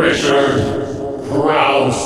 Crouse.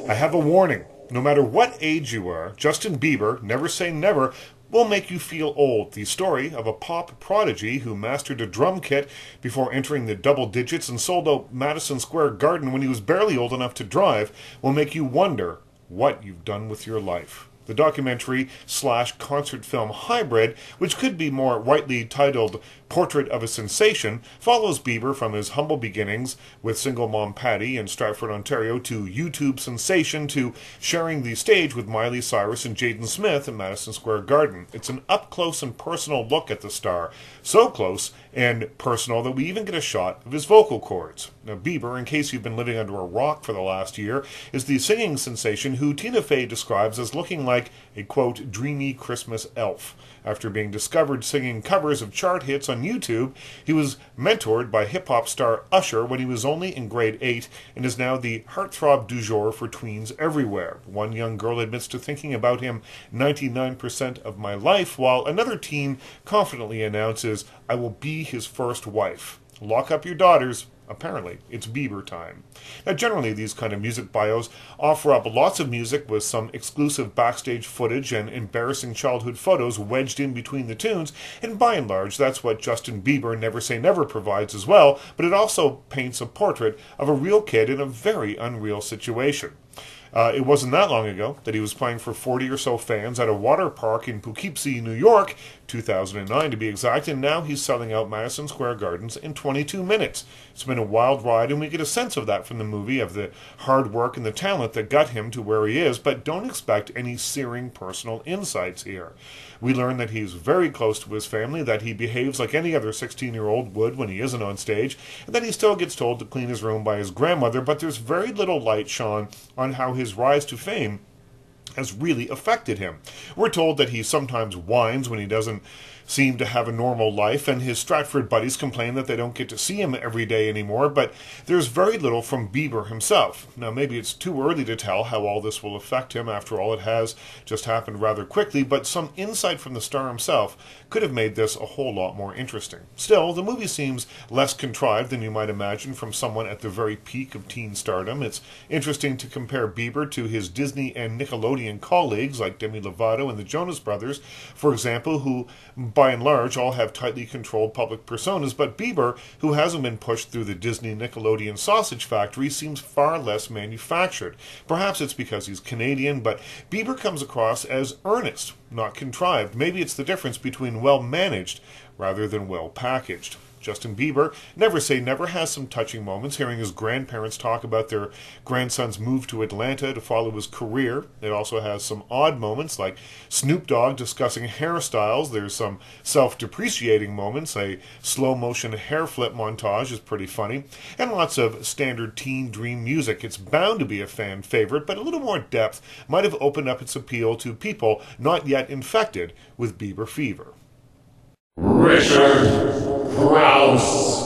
I have a warning. No matter what age you are, Justin Bieber, Never Say Never, will make you feel old. The story of a pop prodigy who mastered a drum kit before entering the double digits and sold out Madison Square Garden when he was barely old enough to drive will make you wonder what you've done with your life. The documentary/concert film hybrid, which could be more rightly titled Portrait of a Sensation, follows Bieber from his humble beginnings with single mom Patty in Stratford, Ontario, to YouTube sensation, to sharing the stage with Miley Cyrus and Jaden Smith in Madison Square Garden. It's an up-close and personal look at the star, so close and personal that we even get a shot of his vocal cords. Now, Bieber, in case you've been living under a rock for the last year, is the singing sensation who Tina Fey describes as looking like a, quote, dreamy Christmas elf. After being discovered singing covers of chart hits on YouTube, he was mentored by hip-hop star Usher when he was only in grade 8 and is now the heartthrob du jour for tweens everywhere. One young girl admits to thinking about him 99% of my life, while another teen confidently announces, I will be his first wife. Lock up your daughters. Apparently, it's Bieber time. Now, generally, these kind of music bios offer up lots of music with some exclusive backstage footage and embarrassing childhood photos wedged in between the tunes, and by and large, that's what Justin Bieber Never Say Never provides as well, but it also paints a portrait of a real kid in a very unreal situation. It wasn't that long ago that he was playing for 40 or so fans at a water park in Poughkeepsie, New York, 2009 to be exact, and now he's selling out Madison Square Gardens in 22 minutes. It's been a wild ride, and we get a sense of that from the movie, of the hard work and the talent that got him to where he is, but don't expect any searing personal insights here. We learn that he's very close to his family, that he behaves like any other 16-year-old would when he isn't on stage, and that he still gets told to clean his room by his grandmother, but there's very little light shone on how his rise to fame has really affected him. We're told that he sometimes whines when he doesn't seem to have a normal life, and his Stratford buddies complain that they don't get to see him every day anymore, but there's very little from Bieber himself. Now, maybe it's too early to tell how all this will affect him. After all, it has just happened rather quickly, but some insight from the star himself could have made this a whole lot more interesting. Still, the movie seems less contrived than you might imagine from someone at the very peak of teen stardom. It's interesting to compare Bieber to his Disney and Nickelodeon colleagues like Demi Lovato and the Jonas Brothers, for example, who by and large all have tightly controlled public personas, but Bieber, who hasn't been pushed through the Disney Nickelodeon sausage factory, seems far less manufactured. Perhaps it's because he's Canadian, but Bieber comes across as earnest, not contrived. Maybe it's the difference between well-managed rather than well-packaged. Justin Bieber, Never Say Never, has some touching moments, hearing his grandparents talk about their grandson's move to Atlanta to follow his career. It also has some odd moments, like Snoop Dogg discussing hairstyles. There's some self-depreciating moments. A slow-motion hair flip montage is pretty funny. And lots of standard teen dream music. It's bound to be a fan favorite, but a little more depth might have opened up its appeal to people not yet infected with Bieber fever. Crouse.